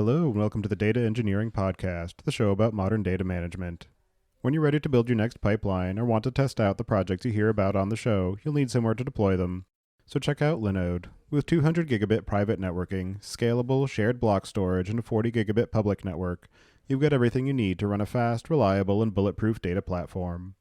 Hello, and welcome to the Data Engineering Podcast, the show about modern data management. When you're ready to build your next pipeline or want to test out the projects you hear about on the show, you'll need somewhere to deploy them. So check out Linode. With 200 gigabit private networking, scalable shared block storage, and a 40 gigabit public network, you've got everything you need to run a fast, reliable, and bulletproof data platform.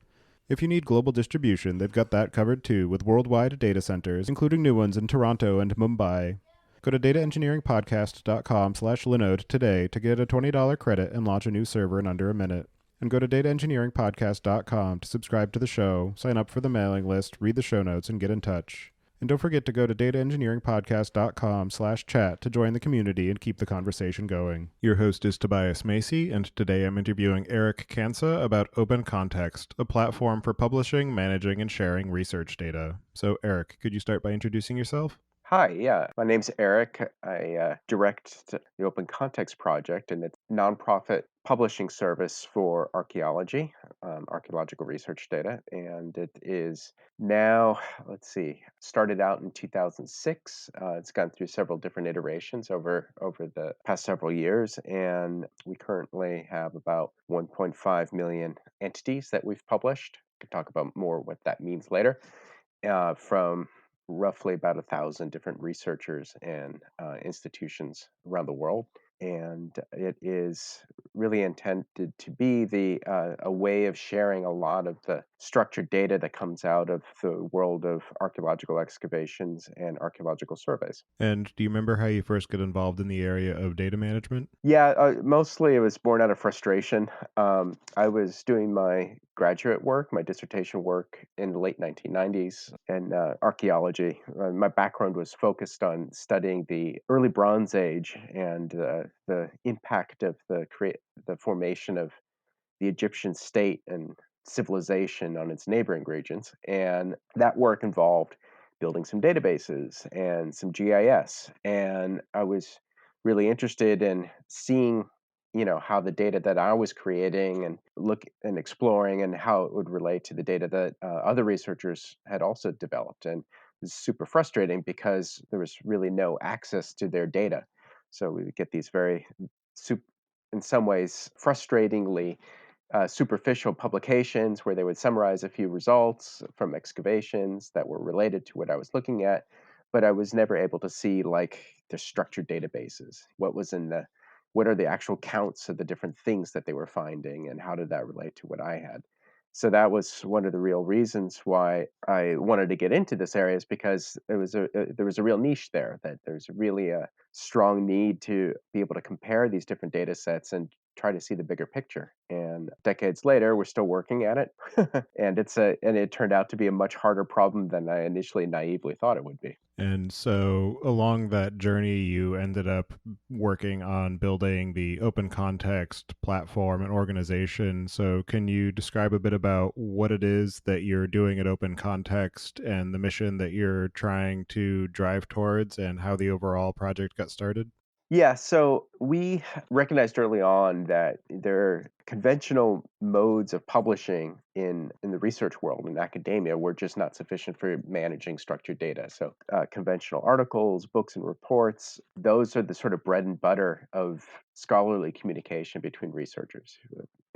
If you need global distribution, they've got that covered too, with worldwide data centers, including new ones in Toronto and Mumbai. Go to dataengineeringpodcast.com/Linode today to get a $20 credit and launch a new server in under a minute. And go to dataengineeringpodcast.com to subscribe to the show, sign up for the mailing list, read the show notes, and get in touch. And don't forget to go to dataengineeringpodcast.com/chat to join the community and keep the conversation going. Your host is Tobias Macey, and today I'm interviewing Eric Kansa about Open Context, a platform for publishing, managing, and sharing research data. So, Eric, could you start by introducing yourself? Hi, my name's Eric. I direct the Open Context Project, and it's a nonprofit publishing service for archaeology, archaeological research data. And it is now, started out in 2006. It's gone through several different iterations over the past several years, and we currently have about 1.5 million entities that we've published. We can talk about more what that means later. From roughly about 1,000 different researchers and institutions around the world. And it is really intended to be a way of sharing a lot of the structured data that comes out of the world of archaeological excavations and archaeological surveys. And do you remember how you first got involved in the area of data management? Yeah, mostly it was born out of frustration. I was doing my graduate work, my dissertation work in the late 1990s in archaeology. My background was focused on studying the early Bronze Age and the impact of the formation of the Egyptian state and civilization on its neighboring regions. And that work involved building some databases and some GIS. And I was really interested in seeing, how the data that I was creating and look and exploring and how it would relate to the data that other researchers had also developed. And it was super frustrating because there was really no access to their data. So we would get these very, in some ways, frustratingly superficial publications where they would summarize a few results from excavations that were related to what I was looking at, but I was never able to see like the structured databases. What are the actual counts of the different things that they were finding, and how did that relate to what I had? So that was one of the real reasons why I wanted to get into this area, is because there was a real niche there, that there's really a strong need to be able to compare these different data sets and try to see the bigger picture. And decades later, we're still working at it, and it turned out to be a much harder problem than I initially naively thought it would be. And so along that journey, you ended up working on building the open context platform and organization. So can you describe a bit about what it is that you're doing at Open Context and the mission that you're trying to drive towards and how the overall project got started? Yeah, so we recognized early on that there are conventional modes of publishing in the research world and academia were just not sufficient for managing structured data. So conventional articles, books, and reports, those are the sort of bread and butter of scholarly communication between researchers.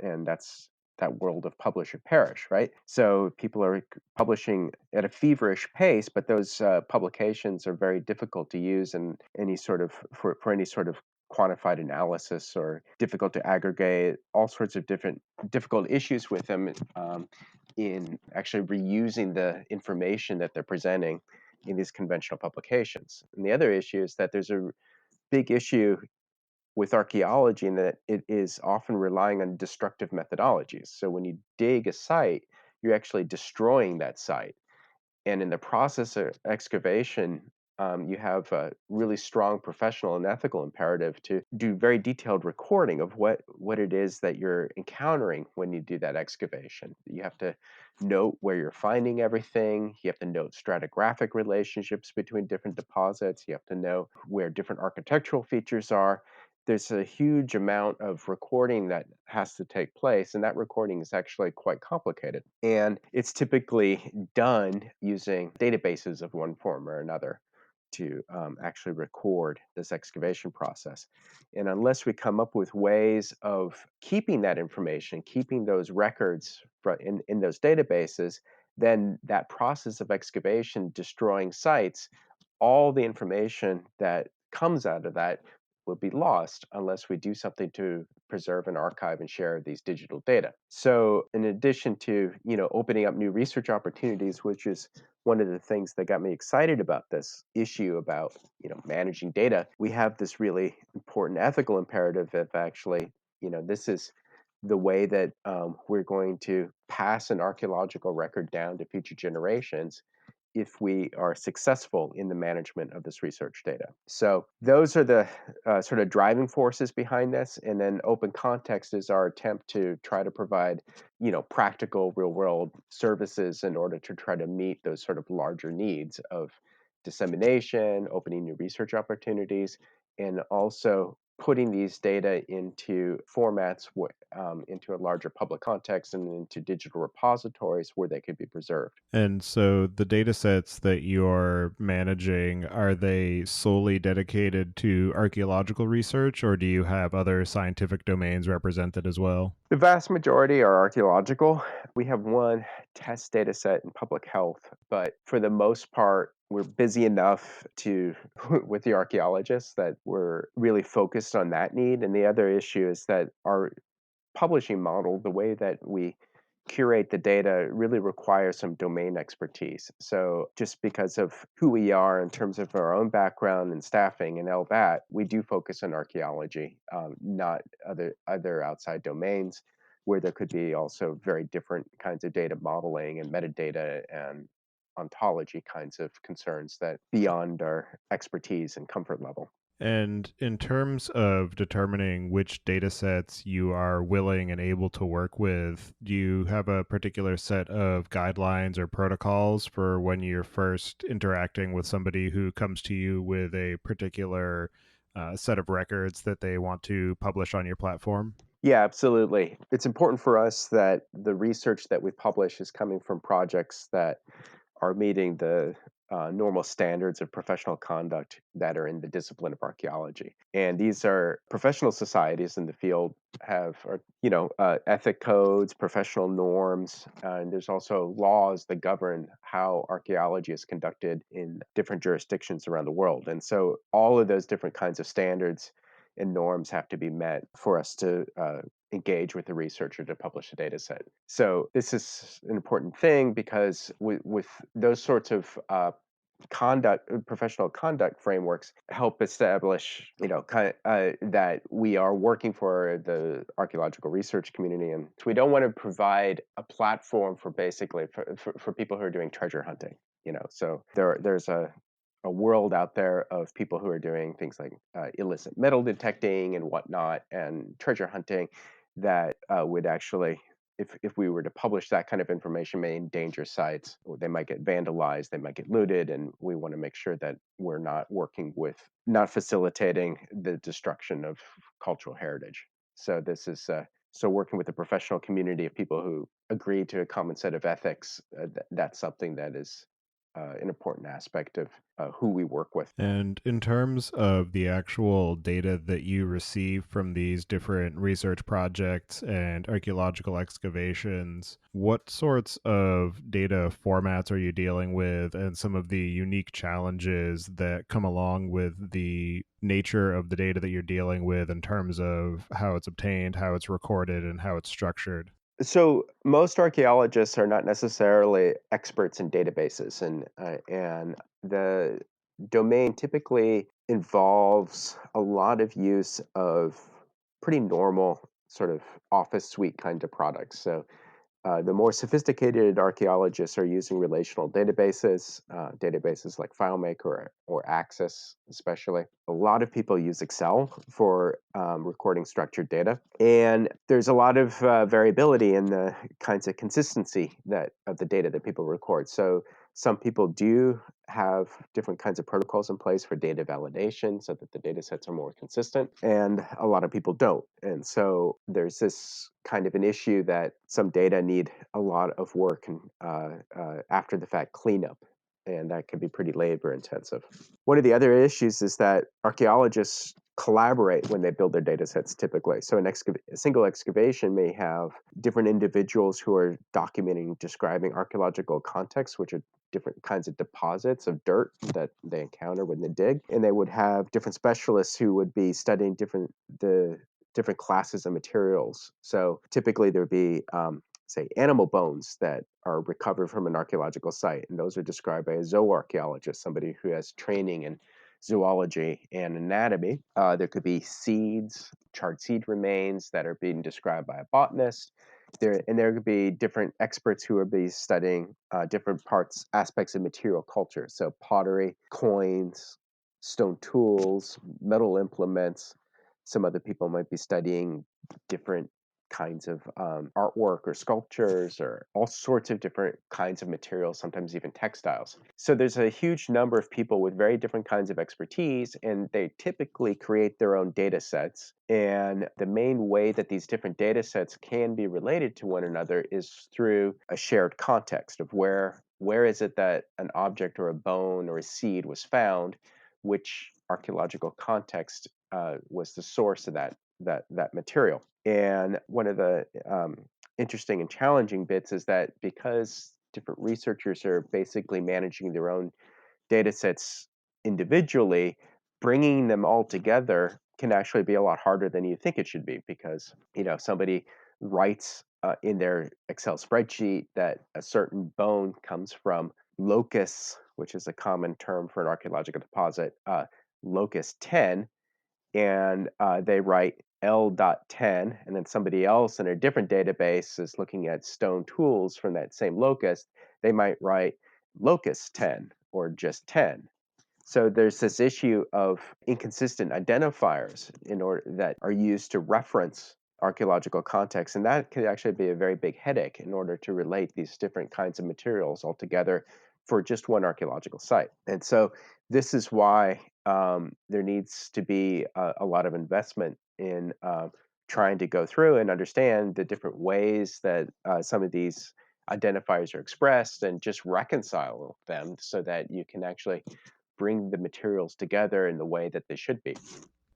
And that's that world of publish or perish, right? So people are publishing at a feverish pace, but those publications are very difficult to use in any sort of for any sort of quantified analysis, or difficult to aggregate all sorts of different difficult issues with them in actually reusing the information that they're presenting in these conventional publications. And the other issue is that there's a big issue with archaeology in that it is often relying on destructive methodologies. So when you dig a site, you're actually destroying that site. And in the process of excavation, you have a really strong professional and ethical imperative to do very detailed recording of what it is that you're encountering when you do that excavation. You have to note where you're finding everything. You have to note stratigraphic relationships between different deposits. You have to know where different architectural features are. There's a huge amount of recording that has to take place, and that recording is actually quite complicated. And it's typically done using databases of one form or another. to actually record this excavation process. And unless we come up with ways of keeping that information, keeping those records in those databases, then that process of excavation, destroying sites, all the information that comes out of that will be lost unless we do something to preserve and archive and share these digital data. So in addition to, opening up new research opportunities, which is one of the things that got me excited about this issue about, managing data, we have this really important ethical imperative of actually, this is the way that we're going to pass an archaeological record down to future generations if we are successful in the management of this research data. So those are the sort of driving forces behind this. And then open context is our attempt to try to provide, practical real world services in order to try to meet those sort of larger needs of dissemination, opening new research opportunities, and also putting these data into formats into a larger public context and into digital repositories where they could be preserved. And so the data sets that you're managing, are they solely dedicated to archaeological research, or do you have other scientific domains represented as well? The vast majority are archaeological. We have one test data set in public health, but for the most part, we're busy enough to with the archaeologists that we're really focused on that need. And the other issue is that our publishing model, the way that we curate the data really requires some domain expertise. So just because of who we are in terms of our own background and staffing and all that, we do focus on archaeology, not other outside domains where there could be also very different kinds of data modeling and metadata and ontology kinds of concerns that beyond our expertise and comfort level. And in terms of determining which data sets you are willing and able to work with, do you have a particular set of guidelines or protocols for when you're first interacting with somebody who comes to you with a particular set of records that they want to publish on your platform? Yeah, absolutely. It's important for us that the research that we publish is coming from projects that are meeting the normal standards of professional conduct that are in the discipline of archaeology. And these are professional societies in the field ethic codes, professional norms, and there's also laws that govern how archaeology is conducted in different jurisdictions around the world. And so all of those different kinds of standards and norms have to be met for us to engage with the researcher to publish a data set. So this is an important thing because with those sorts of professional conduct frameworks help establish, that we are working for the archaeological research community, and so we don't want to provide a platform for basically for people who are doing treasure hunting. So there's a world out there of people who are doing things like illicit metal detecting and whatnot, and treasure hunting that would actually, if we were to publish that kind of information, may endanger sites. Or they might get vandalized, they might get looted, and we want to make sure that we're not facilitating the destruction of cultural heritage. So this is so working with the professional community of people who agree to a common set of ethics. That's something that is an important aspect of who we work with. And in terms of the actual data that you receive from these different research projects and archaeological excavations, what sorts of data formats are you dealing with, and some of the unique challenges that come along with the nature of the data that you're dealing with in terms of how it's obtained, how it's recorded, and how it's structured? So most archaeologists are not necessarily experts in databases, and the domain typically involves a lot of use of pretty normal sort of office suite kind of products. So the more sophisticated archaeologists are using relational databases, databases like FileMaker or Access, especially. A lot of people use Excel for recording structured data, and there's a lot of variability in the kinds of consistency that of the data that people record. So some people do have different kinds of protocols in place for data validation so that the data sets are more consistent, and a lot of people don't. And so there's this kind of an issue that some data need a lot of work and after the fact cleanup. and that can be pretty labor intensive. One of the other issues is that archaeologists collaborate when they build their data sets typically. So a single excavation may have different individuals who are documenting, describing archaeological contexts, which are different kinds of deposits of dirt that they encounter when they dig. And they would have different specialists who would be studying the different classes of materials. So typically there would be say, animal bones that are recovered from an archaeological site. And those are described by a zooarchaeologist, somebody who has training in zoology and anatomy. There could be seeds, charred seed remains that are being described by a botanist. There could be different experts who would be studying different aspects of material culture. So pottery, coins, stone tools, metal implements. Some other people might be studying different kinds of artwork or sculptures or all sorts of different kinds of materials, sometimes even textiles. So there's a huge number of people with very different kinds of expertise, and they typically create their own data sets. And the main way that these different data sets can be related to one another is through a shared context of where is it that an object or a bone or a seed was found, which archaeological context was the source of that material. And one of the interesting and challenging bits is that because different researchers are basically managing their own data sets individually, bringing them all together can actually be a lot harder than you think it should be, because somebody writes in their Excel spreadsheet that a certain bone comes from locus, which is a common term for an archaeological deposit, locus 10, and they write L.10, and then somebody else in a different database is looking at stone tools from that same locust. They might write locus 10 or just 10. So there's this issue of inconsistent identifiers that are used to reference archaeological context, and that can actually be a very big headache in order to relate these different kinds of materials all together for just one archaeological site. And so this is why there needs to be a lot of investment in trying to go through and understand the different ways that some of these identifiers are expressed and just reconcile them so that you can actually bring the materials together in the way that they should be.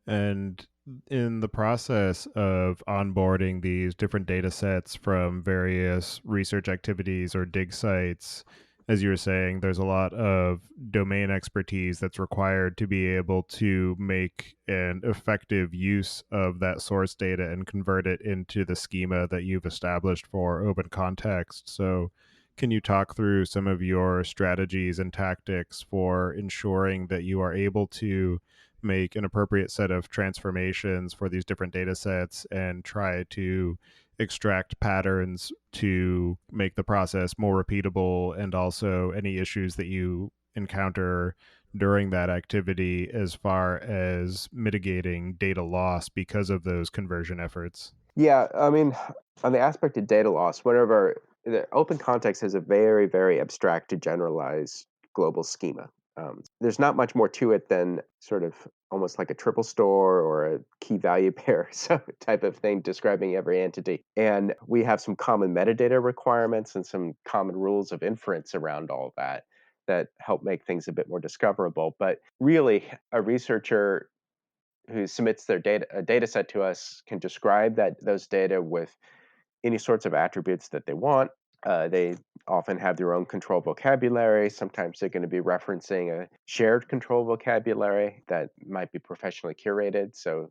And in the process of onboarding these different data sets from various research activities or dig sites, as you were saying, there's a lot of domain expertise that's required to be able to make an effective use of that source data and convert it into the schema that you've established for open context. So, can you talk through some of your strategies and tactics for ensuring that you are able to make an appropriate set of transformations for these different data sets and try to extract patterns to make the process more repeatable, and also any issues that you encounter during that activity as far as mitigating data loss because of those conversion efforts? Yeah, I mean, on the aspect of data loss, whenever the open context has a very, very abstracted, generalized global schema. There's not much more to it than sort of almost like a triple store or a key value pair so type of thing describing every entity. And we have some common metadata requirements and some common rules of inference around all of that help make things a bit more discoverable. But really, a researcher who submits a data set to us can describe those data with any sorts of attributes that they want. They often have their own control vocabulary. Sometimes they're going to be referencing a shared control vocabulary that might be professionally curated. So,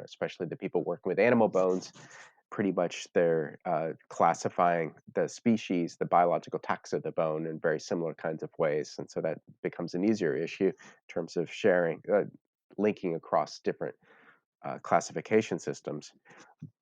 especially the people working with animal bones, pretty much they're classifying the species, the biological taxa of the bone in very similar kinds of ways. And so that becomes an easier issue in terms of sharing, linking across different classification systems.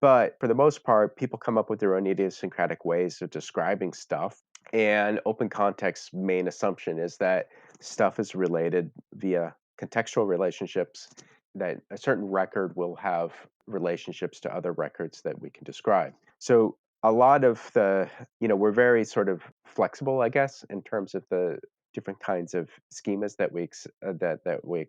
But for the most part, people come up with their own idiosyncratic ways of describing stuff. And open context's main assumption is that stuff is related via contextual relationships, that a certain record will have relationships to other records that we can describe. So a lot of we're very sort of flexible, I guess, in terms of the different kinds of schemas that we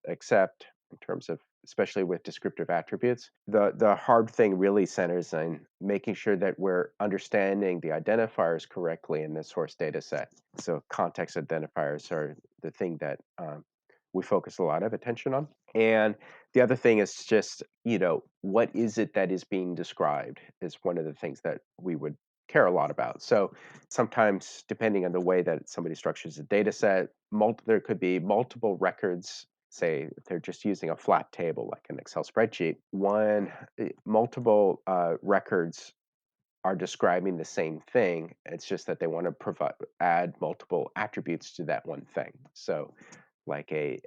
accept. in terms of, especially with descriptive attributes. The hard thing really centers on making sure that we're understanding the identifiers correctly in the source data set. So context identifiers are the thing that we focus a lot of attention on. And the other thing is just, what is it that is being described is one of the things that we would care a lot about. So sometimes, depending on the way that somebody structures a data set, there could be multiple records. Say if they're just using a flat table like an Excel spreadsheet, multiple records are describing the same thing. It's just that they want to add multiple attributes to that one thing. So like a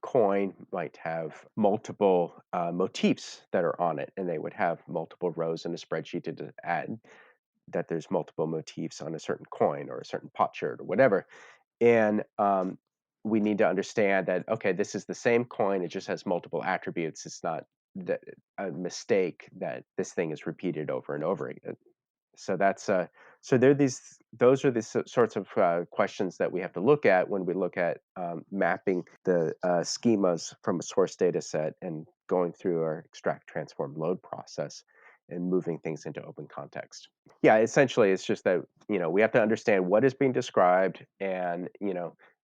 coin might have multiple motifs that are on it, and they would have multiple rows in a spreadsheet to add that there's multiple motifs on a certain coin or a certain potsherd or whatever. And we need to understand that, okay, this is the same coin, it just has multiple attributes. It's not that a mistake that this thing is repeated over and over again. So that's so there are those are the sorts of questions that we have to look at when we look at mapping the schemas from a source data set and going through our extract, transform, load process and moving things into open context. Yeah, essentially it's just that, we have to understand what is being described, and,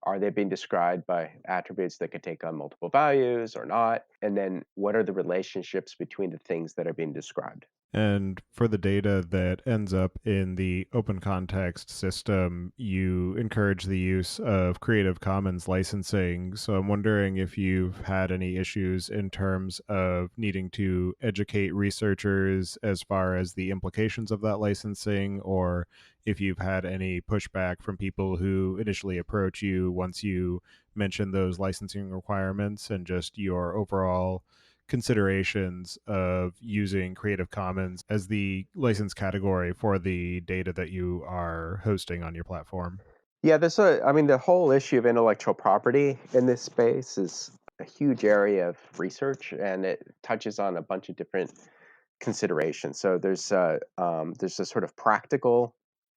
are they being described by attributes that could take on multiple values or not? And then what are the relationships between the things that are being described? And for the data that ends up in the open context system, you encourage the use of Creative Commons licensing. So I'm wondering if you've had any issues in terms of needing to educate researchers as far as the implications of that licensing, or if you've had any pushback from people who initially approach you once you mention those licensing requirements, and just your overall considerations of using Creative Commons as the license category for the data that you are hosting on your platform. Yeah, I mean, the whole issue of intellectual property in this space is a huge area of research, and it touches on a bunch of different considerations. So there's a sort of practical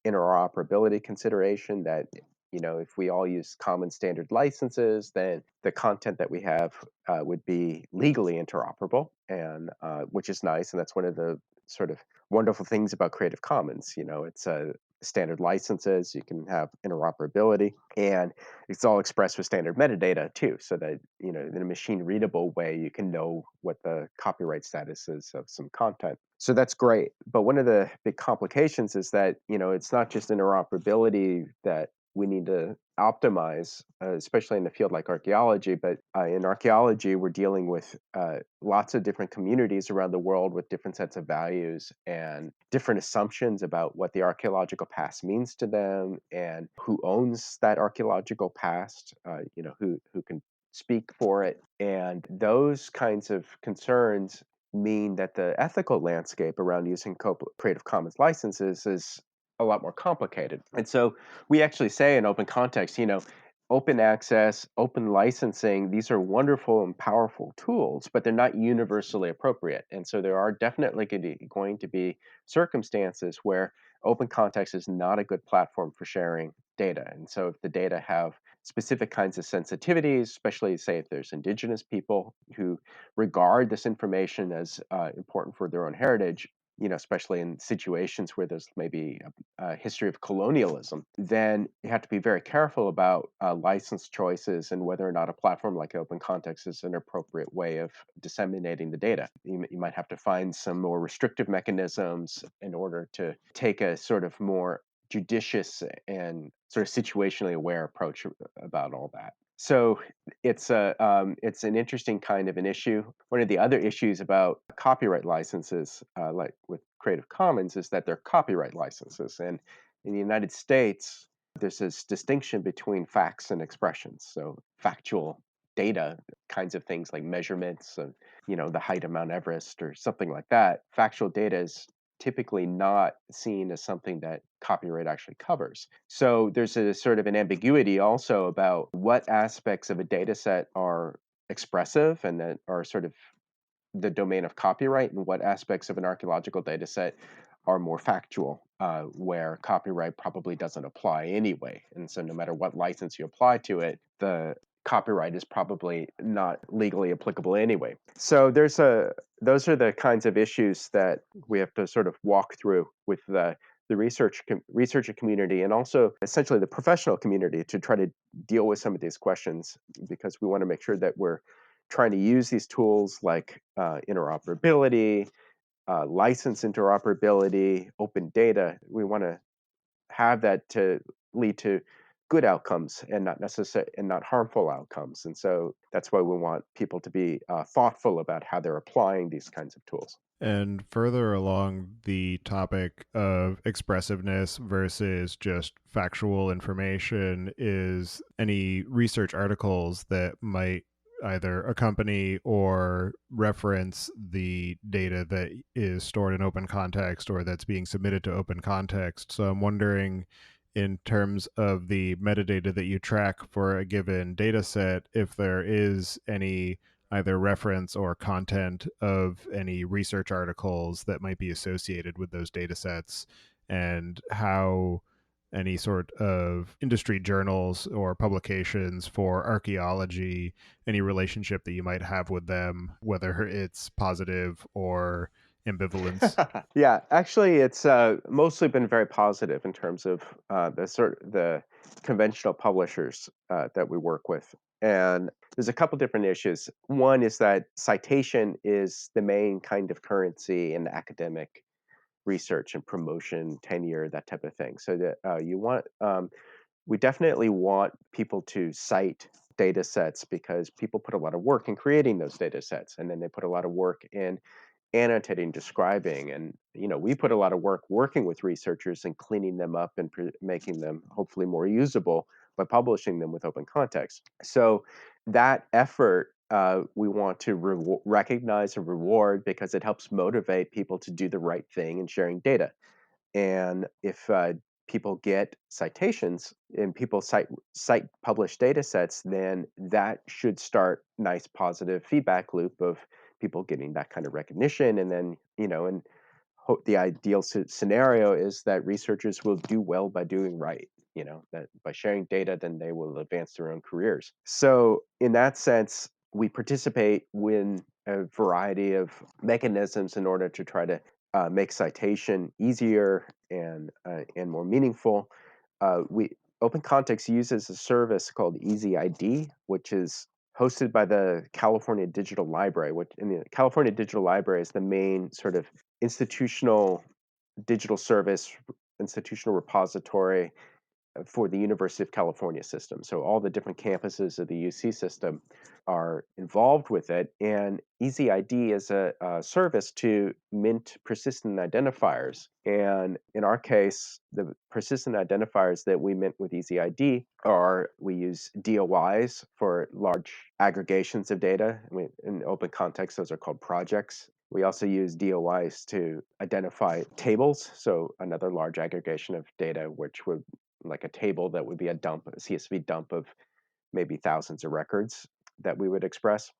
interoperability consideration that, if we all use common standard licenses, then the content that we have would be legally interoperable, and which is nice, and that's one of the sort of wonderful things about Creative Commons. It's standard licenses, you can have interoperability, and it's all expressed with standard metadata too, so that, in a machine readable way, you can know what the copyright status is of some content. So that's great. But one of the big complications is that, it's not just interoperability that we need to optimize, especially in a field like archaeology. But in archaeology, we're dealing with lots of different communities around the world with different sets of values and different assumptions about what the archaeological past means to them and who owns that archaeological past, who can speak for it. And those kinds of concerns mean that the ethical landscape around using Creative Commons licenses is a lot more complicated. And so we actually say in open context, open access, open licensing, these are wonderful and powerful tools, but they're not universally appropriate. And so there are definitely going to be circumstances where open context is not a good platform for sharing data. And so if the data have specific kinds of sensitivities, especially say if there's indigenous people who regard this information as important for their own heritage, especially in situations where there's maybe a history of colonialism, then you have to be very careful about license choices and whether or not a platform like Open Context is an appropriate way of disseminating the data. You might have to find some more restrictive mechanisms in order to take a sort of more judicious and sort of situationally aware approach about all that. So it's an interesting kind of an issue. One of the other issues about copyright licenses, like with Creative Commons, is that they're copyright licenses, and in the United States, there's this distinction between facts and expressions. So factual data, kinds of things like measurements of, the height of Mount Everest or something like that. Factual data is typically not seen as something that copyright actually covers. So there's a sort of an ambiguity also about what aspects of a data set are expressive and that are sort of the domain of copyright, and what aspects of an archaeological data set are more factual, where copyright probably doesn't apply anyway. And so no matter what license you apply to it, the copyright is probably not legally applicable anyway. So those are the kinds of issues that we have to sort of walk through with the researcher community, and also essentially the professional community, to try to deal with some of these questions, because we want to make sure that we're trying to use these tools like interoperability, license interoperability, open data. We want to have that to lead to good outcomes and not harmful outcomes. And so that's why we want people to be thoughtful about how they're applying these kinds of tools. And further along the topic of expressiveness versus just factual information is any research articles that might either accompany or reference the data that is stored in open context or that's being submitted to open context. So I'm wondering, in terms of the metadata that you track for a given data set, if there is any either reference or content of any research articles that might be associated with those data sets, and how any sort of industry journals or publications for archaeology, any relationship that you might have with them, whether it's positive or ambivalence. Yeah, actually, it's mostly been very positive in terms of the conventional publishers that we work with. And there's a couple different issues. One is that citation is the main kind of currency in academic research and promotion, tenure, that type of thing. So that we definitely want people to cite data sets, because people put a lot of work in creating those data sets, and then they put a lot of work in annotating, describing, and we put a lot of work working with researchers and cleaning them up and making them hopefully more usable by publishing them with open context. So that effort, we want to recognize and reward, because it helps motivate people to do the right thing in sharing data. And if people get citations and people cite published data sets, then that should start nice positive feedback loop of people getting that kind of recognition. And then, and the ideal scenario is that researchers will do well by doing right. That by sharing data, then they will advance their own careers. So in that sense, we participate in a variety of mechanisms in order to try to make citation easier and more meaningful. We Open Context uses a service called EasyID, which is hosted by the California Digital Library. Which in the California Digital Library is the main sort of institutional digital service, institutional repository for the University of California system. So all the different campuses of the UC system are involved with it. And EasyID is a service to mint persistent identifiers. And in our case, the persistent identifiers that we mint with EasyID are, we use DOIs for large aggregations of data. In open context, those are called projects. We also use DOIs to identify tables, so another large aggregation of data, which would, like a table that would be a CSV dump of maybe thousands of records that we would express.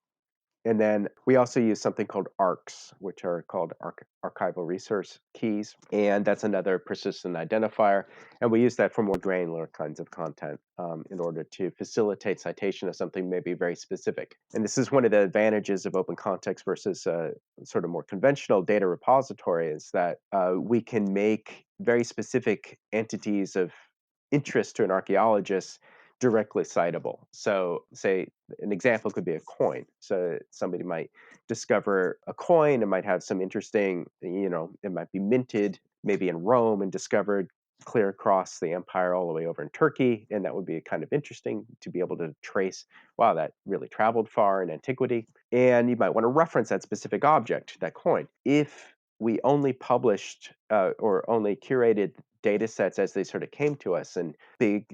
And then we also use something called ARCs, which are called archival resource keys. And that's another persistent identifier. And we use that for more granular kinds of content in order to facilitate citation of something maybe very specific. And this is one of the advantages of open context versus sort of more conventional data repository, is that we can make very specific entities of interest to an archaeologist directly citable. So, say an example could be a coin. So, somebody might discover a coin. It might have some interesting, it might be minted maybe in Rome and discovered clear across the empire all the way over in Turkey. And that would be kind of interesting to be able to trace, wow, that really traveled far in antiquity. And you might want to reference that specific object, that coin. If we only published or only curated data sets as they sort of came to us, and big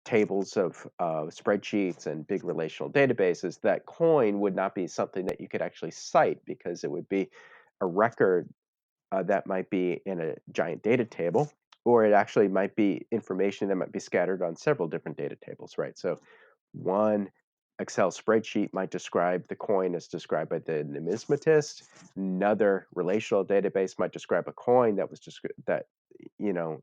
tables of spreadsheets and big relational databases, that coin would not be something that you could actually cite, because it would be a record that might be in a giant data table, or it actually might be information that might be scattered on several different data tables, right? So one Excel spreadsheet might describe the coin as described by the numismatist. Another relational database might describe a coin that was just that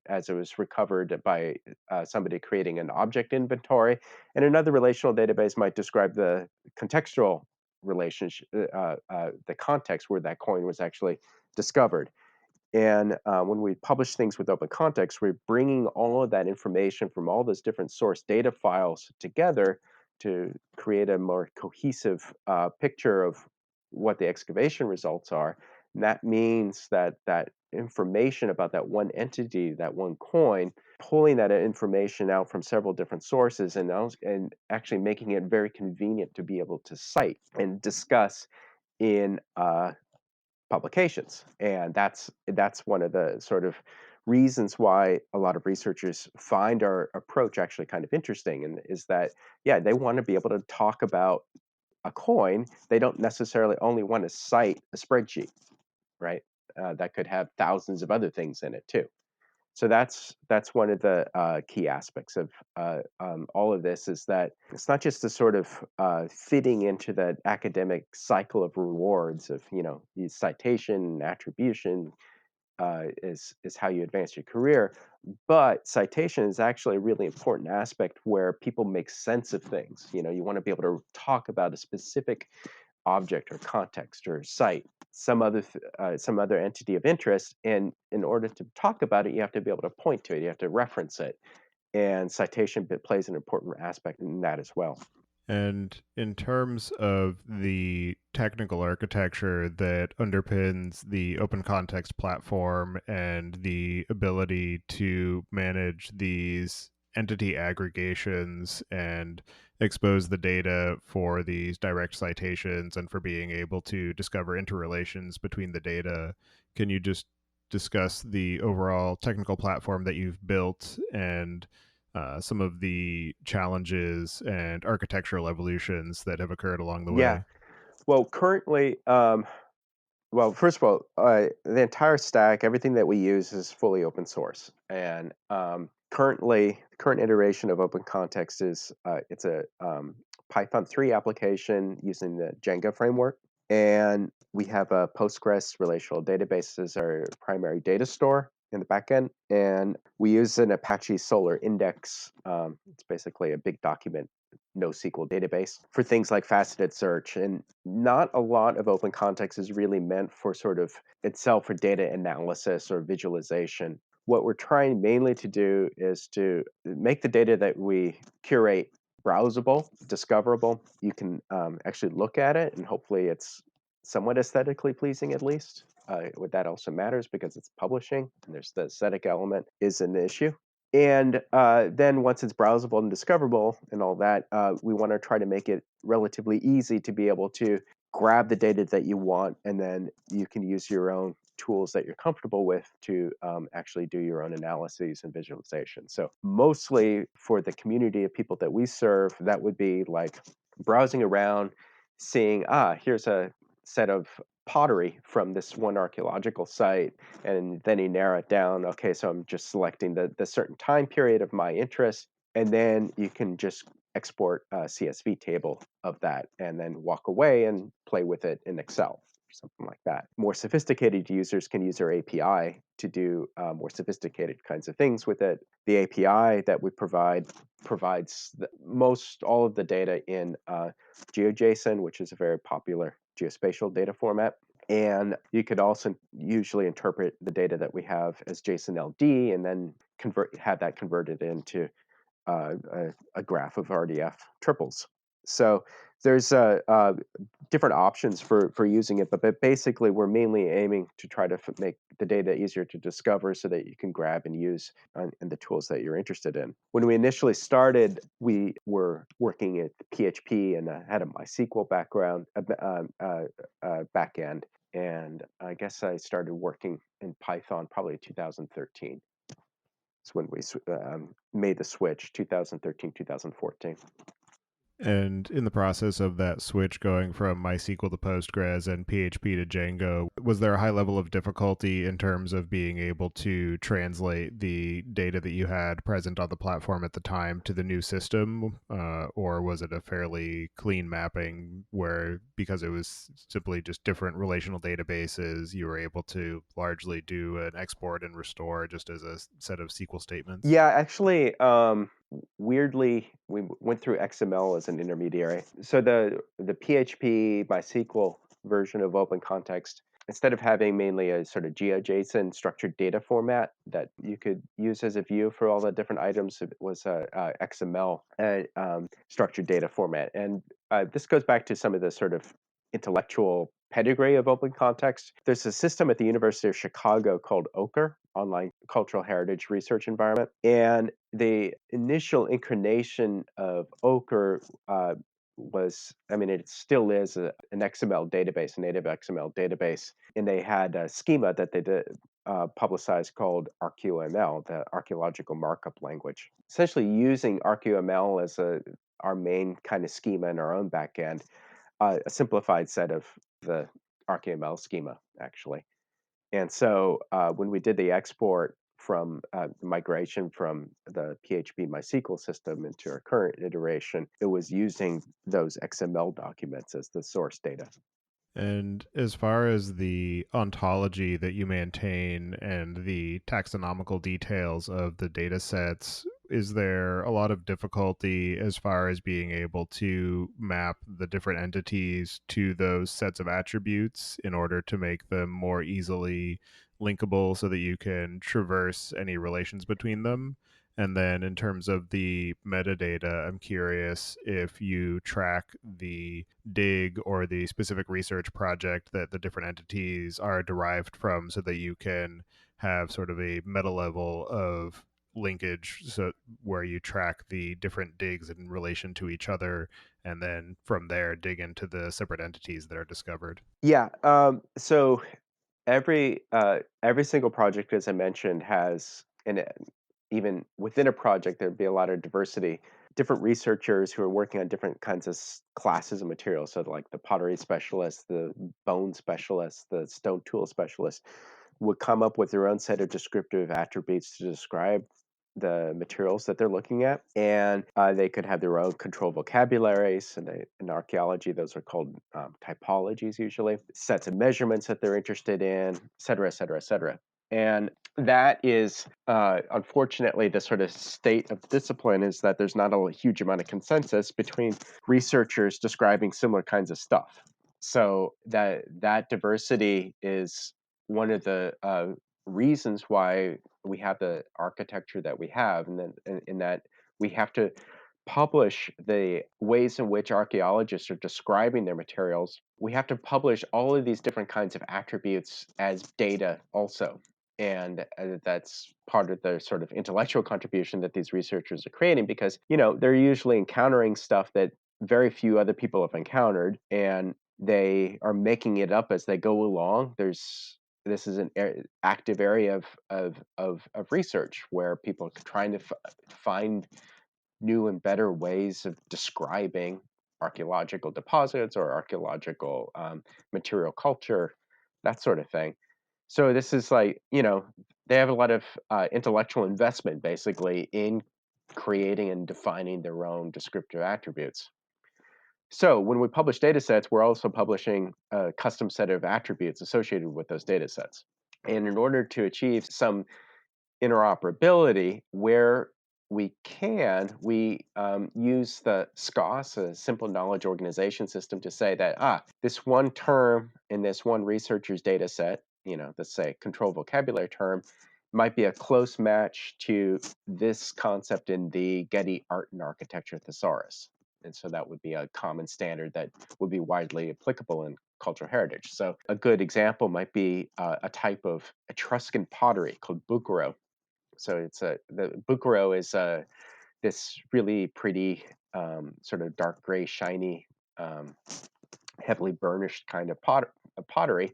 as it was recovered by somebody creating an object inventory. And another relational database might describe the contextual relationship, the context where that coin was actually discovered. And when we publish things with open context, we're bringing all of that information from all those different source data files together to create a more cohesive picture of what the excavation results are. And that means that that information about that one entity, that one coin, pulling that information out from several different sources and actually making it very convenient to be able to cite and discuss in publications. And that's one of the sort of reasons why a lot of researchers find our approach actually kind of interesting, and is that, yeah, they want to be able to talk about a coin. They don't necessarily only want to cite a spreadsheet, right? That could have thousands of other things in it too. So that's one of the key aspects of all of this, is that it's not just the sort of fitting into the academic cycle of rewards of the citation, attribution is how you advance your career, but citation is actually a really important aspect where people make sense of things. You want to be able to talk about a specific object or context or site, some other entity of interest, and in order to talk about it, you have to be able to point to it, you have to reference it, and citation plays an important aspect in that as well. And in terms of the technical architecture that underpins the open context platform and the ability to manage these entity aggregations and expose the data for these direct citations and for being able to discover interrelations between the data, can you just discuss the overall technical platform that you've built and some of the challenges and architectural evolutions that have occurred along the Yeah. way? Well, currently, well, first of all, the entire stack, everything that we use is fully open source. And currently, the current iteration of Open Context is it's a Python 3 application using the Django framework. And we have a Postgres relational database as our primary data store in the backend. And we use an Apache Solr index. It's basically a big document NoSQL database for things like faceted search. And not a lot of open context is really meant for sort of itself for data analysis or visualization. What we're trying mainly to do is to make the data that we curate browsable, discoverable. You can actually look at it, and hopefully it's somewhat aesthetically pleasing at least. What that also matters because it's publishing, and there's the aesthetic element is an issue. And then once it's browsable and discoverable and all that, we want to try to make it relatively easy to be able to grab the data that you want, and then you can use your own tools that you're comfortable with to actually do your own analyses and visualization. So mostly for the community of people that we serve, that would be like browsing around, seeing, here's a set of pottery from this one archaeological site, and then you narrow it down. Okay, so I'm just selecting the certain time period of my interest, and then you can just export a CSV table of that and then walk away and play with it in Excel, something like that. More sophisticated users can use our API to do more sophisticated kinds of things with it. The API that we provide provides most all of the data in GeoJSON, which is a very popular geospatial data format. And you could also usually interpret the data that we have as JSON LD and then have that converted into a graph of RDF triples. So there's different options for using it, but basically we're mainly aiming to try to make the data easier to discover so that you can grab and use in the tools that you're interested in. When we initially started, we were working at PHP and had a MySQL background, backend, and I guess I started working in Python probably 2013. It's when we made the switch, 2013, 2014. And in the process of that switch going from MySQL to Postgres and PHP to Django, was there a high level of difficulty in terms of being able to translate the data that you had present on the platform at the time to the new system? Or was it a fairly clean mapping where, because it was simply just different relational databases, you were able to largely do an export and restore just as a set of SQL statements? Yeah, actually, weirdly, we went through XML as an intermediary. So the PHP MySQL version of Open Context, instead of having mainly a sort of GeoJSON structured data format that you could use as a view for all the different items, it was a XML structured data format. And this goes back to some of the sort of intellectual pedigree of Open Context. There's a system at the University of Chicago called OCHR, Online Cultural Heritage Research Environment. And the initial incarnation of OCHR was, I mean, it still is an XML database, a native XML database. And they had a schema that they did, publicized called ArchaeoML, the archaeological markup language. Essentially using ArchaeoML as our main kind of schema in our own backend, a simplified set of the ArchaeoML schema, actually. And so when we did the export from the migration from the PHP MySQL system into our current iteration, it was using those XML documents as the source data. And as far as the ontology that you maintain and the taxonomical details of the data sets, is there a lot of difficulty as far as being able to map the different entities to those sets of attributes in order to make them more easily linkable so that you can traverse any relations between them? And then in terms of the metadata, I'm curious if you track the dig or the specific research project that the different entities are derived from so that you can have sort of a meta level of linkage, so where you track the different digs in relation to each other and then from there dig into the separate entities that are discovered. Yeah. So every single project, as I mentioned, has even within a project, there'd be a lot of diversity. Different researchers who are working on different kinds of classes of materials. So, like the pottery specialist, the bone specialist, the stone tool specialist, would come up with their own set of descriptive attributes to describe the materials that they're looking at, and they could have their own control vocabularies. And in archaeology, those are called typologies, usually sets of measurements that they're interested in, et cetera, et cetera, et cetera. And that is, unfortunately, the sort of state of discipline is that there's not a huge amount of consensus between researchers describing similar kinds of stuff. So that diversity is one of the reasons why we have the architecture that we have, and then in that we have to publish the ways in which archaeologists are describing their materials. We have to publish all of these different kinds of attributes as data also. And that's part of the sort of intellectual contribution that these researchers are creating, because they're usually encountering stuff that very few other people have encountered, and they are making it up as they go along. This is an active area of research where people are trying to find new and better ways of describing archaeological deposits or archaeological material culture, that sort of thing. So this is like, they have a lot of intellectual investment basically in creating and defining their own descriptive attributes. So when we publish data sets, we're also publishing a custom set of attributes associated with those data sets. And in order to achieve some interoperability, where we can, we use the SKOS, a simple knowledge organization system, to say that, this one term in this one researcher's data set, let's say control vocabulary term, might be a close match to this concept in the Getty Art and Architecture thesaurus. And so that would be a common standard that would be widely applicable in cultural heritage. So a good example might be a type of Etruscan pottery called bucaro. So the bucaro is this really pretty sort of dark gray, shiny, heavily burnished kind of pottery,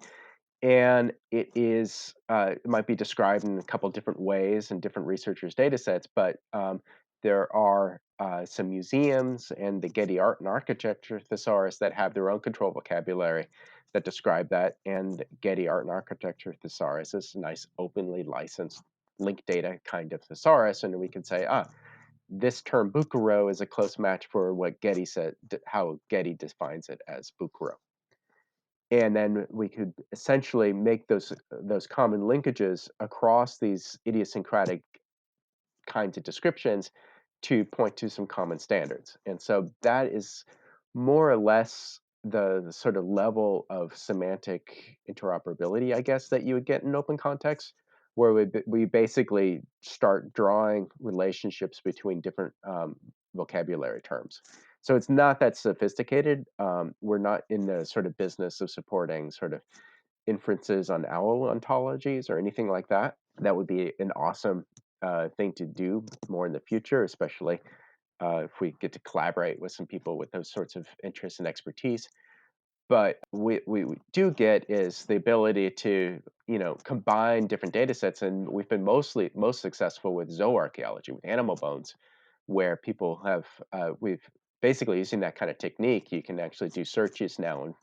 and it might be described in a couple different ways in different researchers' data sets, but There are some museums and the Getty Art and Architecture Thesaurus that have their own control vocabulary that describe that. And Getty Art and Architecture Thesaurus is a nice openly licensed linked data kind of thesaurus. And we can say, this term Bucaro is a close match for what Getty said, how Getty defines it as Bucaro. And then we could essentially make those common linkages across these idiosyncratic kinds of descriptions to point to some common standards. And so that is more or less the sort of level of semantic interoperability, I guess, that you would get in open context, where we basically start drawing relationships between different vocabulary terms. So it's not that sophisticated. We're not in the sort of business of supporting sort of inferences on owl ontologies or anything like that. That would be an awesome thing to do more in the future, especially if we get to collaborate with some people with those sorts of interests and expertise. But we do get is the ability to combine different data sets, and we've been most successful with zooarchaeology, with animal bones, where people have we've basically using that kind of technique. You can actually do searches now and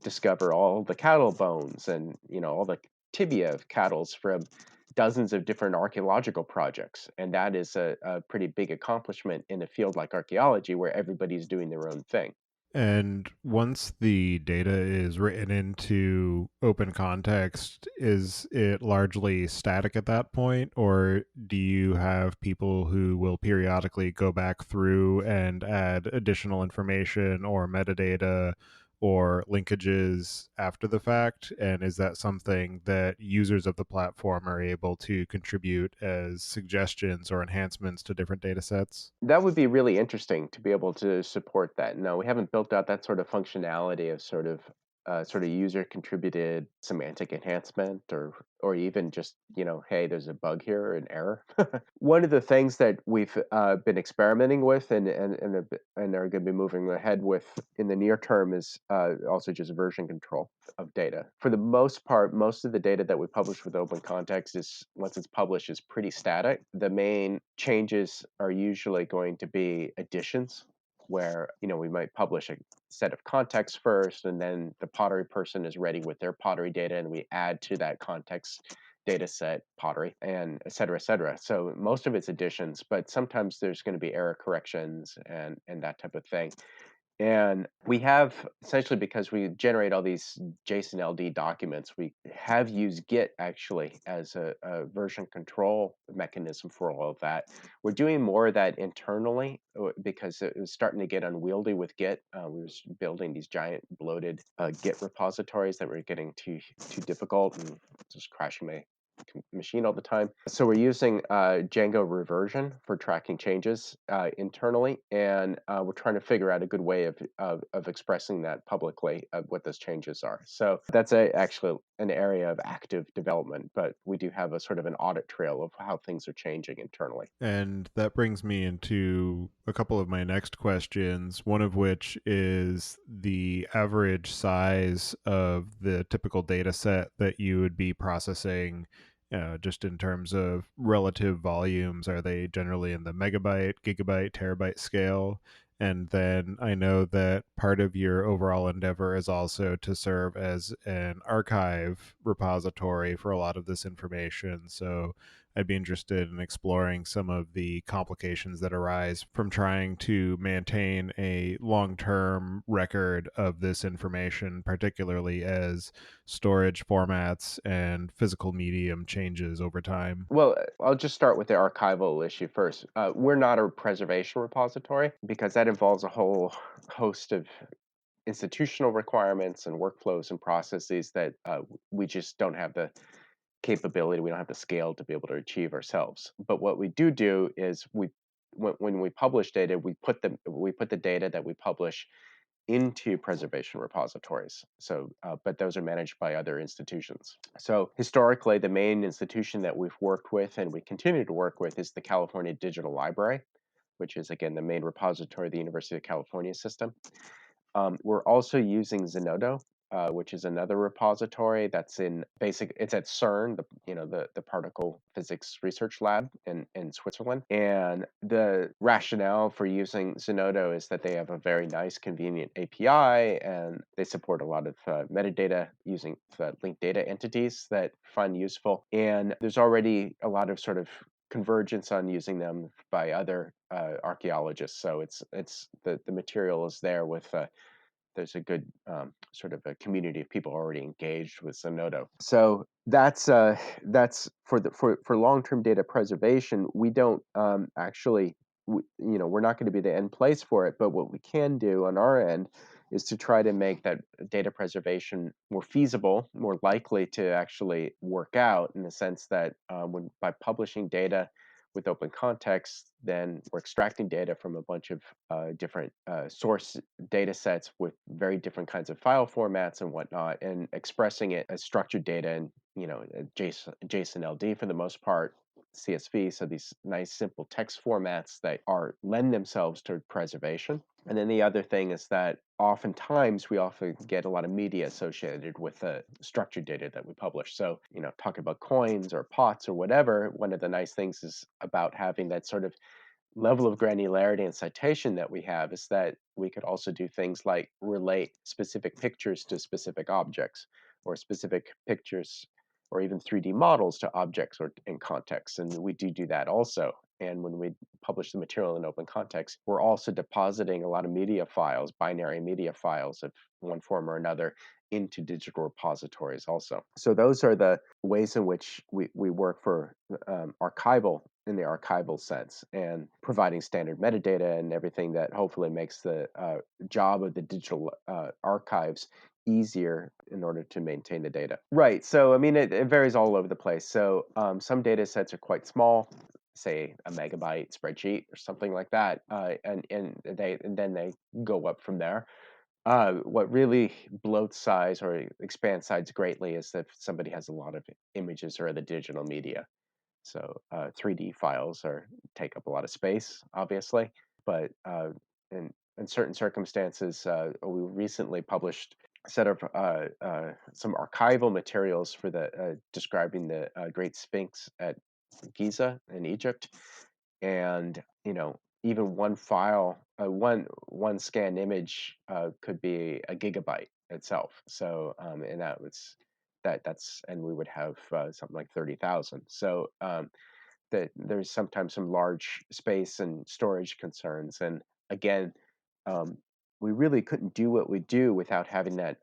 discover all the cattle bones and all the tibia of cattle from dozens of different archaeological projects, and that is a pretty big accomplishment in a field like archaeology where everybody's doing their own thing. And once the data is written into open context, is it largely static at that point, or do you have people who will periodically go back through and add additional information or metadata or linkages after the fact? And is that something that users of the platform are able to contribute as suggestions or enhancements to different data sets? That would be really interesting to be able to support that. No, we haven't built out that sort of functionality of sort of user contributed semantic enhancement or even just, hey, there's a bug here or an error. One of the things that we've been experimenting with and are going to be moving ahead with in the near term is also just version control of data. For the most part, most of the data that we publish with open context is once it's published is pretty static. The main changes are usually going to be additions where we might publish a set of context first, and then the pottery person is ready with their pottery data, and we add to that context data set pottery and et cetera, et cetera. So most of it's additions, but sometimes there's going to be error corrections and that type of thing. And we have essentially, because we generate all these JSON LD documents, we have used Git actually as a version control mechanism for all of that. We're doing more of that internally because it was starting to get unwieldy with Git. We were building these giant bloated Git repositories that were getting too difficult and just crashing my machine all the time. So we're using Django reversion for tracking changes internally, and we're trying to figure out a good way of expressing that publicly of what those changes are. So that's actually an area of active development, but we do have a sort of an audit trail of how things are changing internally. And that brings me into a couple of my next questions, one of which is the average size of the typical data set that you would be processing, just in terms of relative volumes. Are they generally in the megabyte, gigabyte, terabyte scale? And then I know that part of your overall endeavor is also to serve as an archive repository for a lot of this information. So I'd be interested in exploring some of the complications that arise from trying to maintain a long term record of this information, particularly as storage formats and physical medium changes over time. Well, I'll just start with the archival issue first. We're not a preservation repository because that involves a whole host of institutional requirements and workflows and processes that we just don't have the capability, we don't have the scale to be able to achieve ourselves. But what we do is when we publish data, we put the data that we publish into preservation repositories. So, but those are managed by other institutions. So historically, the main institution that we've worked with and we continue to work with is the California Digital Library, which is again the main repository of the University of California system. We're also using Zenodo which is another repository that's it's at CERN, the particle physics research lab in Switzerland. And the rationale for using Zenodo is that they have a very nice, convenient API, and they support a lot of metadata using linked data entities that I find useful. And there's already a lot of sort of convergence on using them by other archaeologists. So it's the material is there with there's a good sort of a community of people already engaged with Zenodo. So that's for long-term data preservation. We don't actually, we're not going to be the end place for it. But what we can do on our end is to try to make that data preservation more feasible, more likely to actually work out, in the sense that when by publishing data with open context, then we're extracting data from a bunch of different source data sets with very different kinds of file formats and whatnot, and expressing it as structured data in JSON LD for the most part, CSV. So these nice simple text formats that lend themselves to preservation. And then the other thing is that oftentimes we often get a lot of media associated with the structured data that we publish. So, talking about coins or pots or whatever, one of the nice things is about having that sort of level of granularity and citation that we have is that we could also do things like relate specific pictures to specific objects, or specific pictures or even 3D models to objects or in context. And we do that also. And when we publish the material in open context, we're also depositing a lot of media files, binary media files of one form or another, into digital repositories also. So those are the ways in which we work for archival, in the archival sense, and providing standard metadata and everything that hopefully makes the job of the digital archives easier in order to maintain the data. Right. So, I mean, it varies all over the place. So some data sets are quite small, say a megabyte spreadsheet or something like that, and then they go up from there. What really bloats size or expands size greatly is if somebody has a lot of images or the digital media. So 3D files take up a lot of space, obviously, but in certain circumstances, we recently published a set of some archival materials for the describing the Great Sphinx at Giza in Egypt, and even one file, one scanned image could be a gigabyte itself. So and that's and we would have something like 30,000. So that there's sometimes some large space and storage concerns. And again, um, we really couldn't do what we do without having that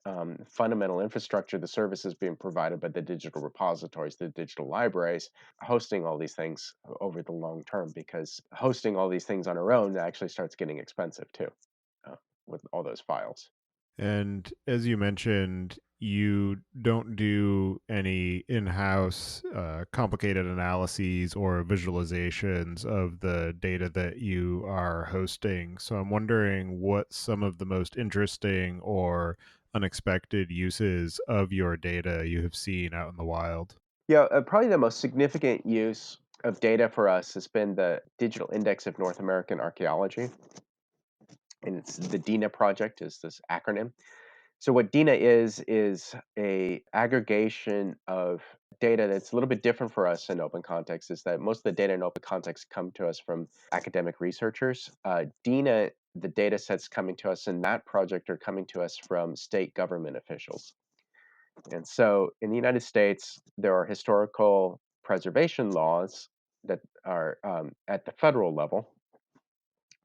fundamental infrastructure, the services being provided by the digital repositories, the digital libraries, hosting all these things over the long term, because hosting all these things on our own actually starts getting expensive too, uh, with all those files. And as you mentioned, you don't do any in house complicated analyses or visualizations of the data that you are hosting. So I'm wondering what some of the most interesting or unexpected uses of your data you have seen out in the wild. Yeah, probably the most significant use of data for us has been the Digital Index of North American Archaeology, and it's the DINA project, is this acronym. So what DINA is a aggregation of data that's a little bit different for us in open context. Is that most of the data in open context come to us from academic researchers. DINA, the data sets coming to us in that project are coming to us from state government officials. And so in the United States, there are historical preservation laws that are at the federal level,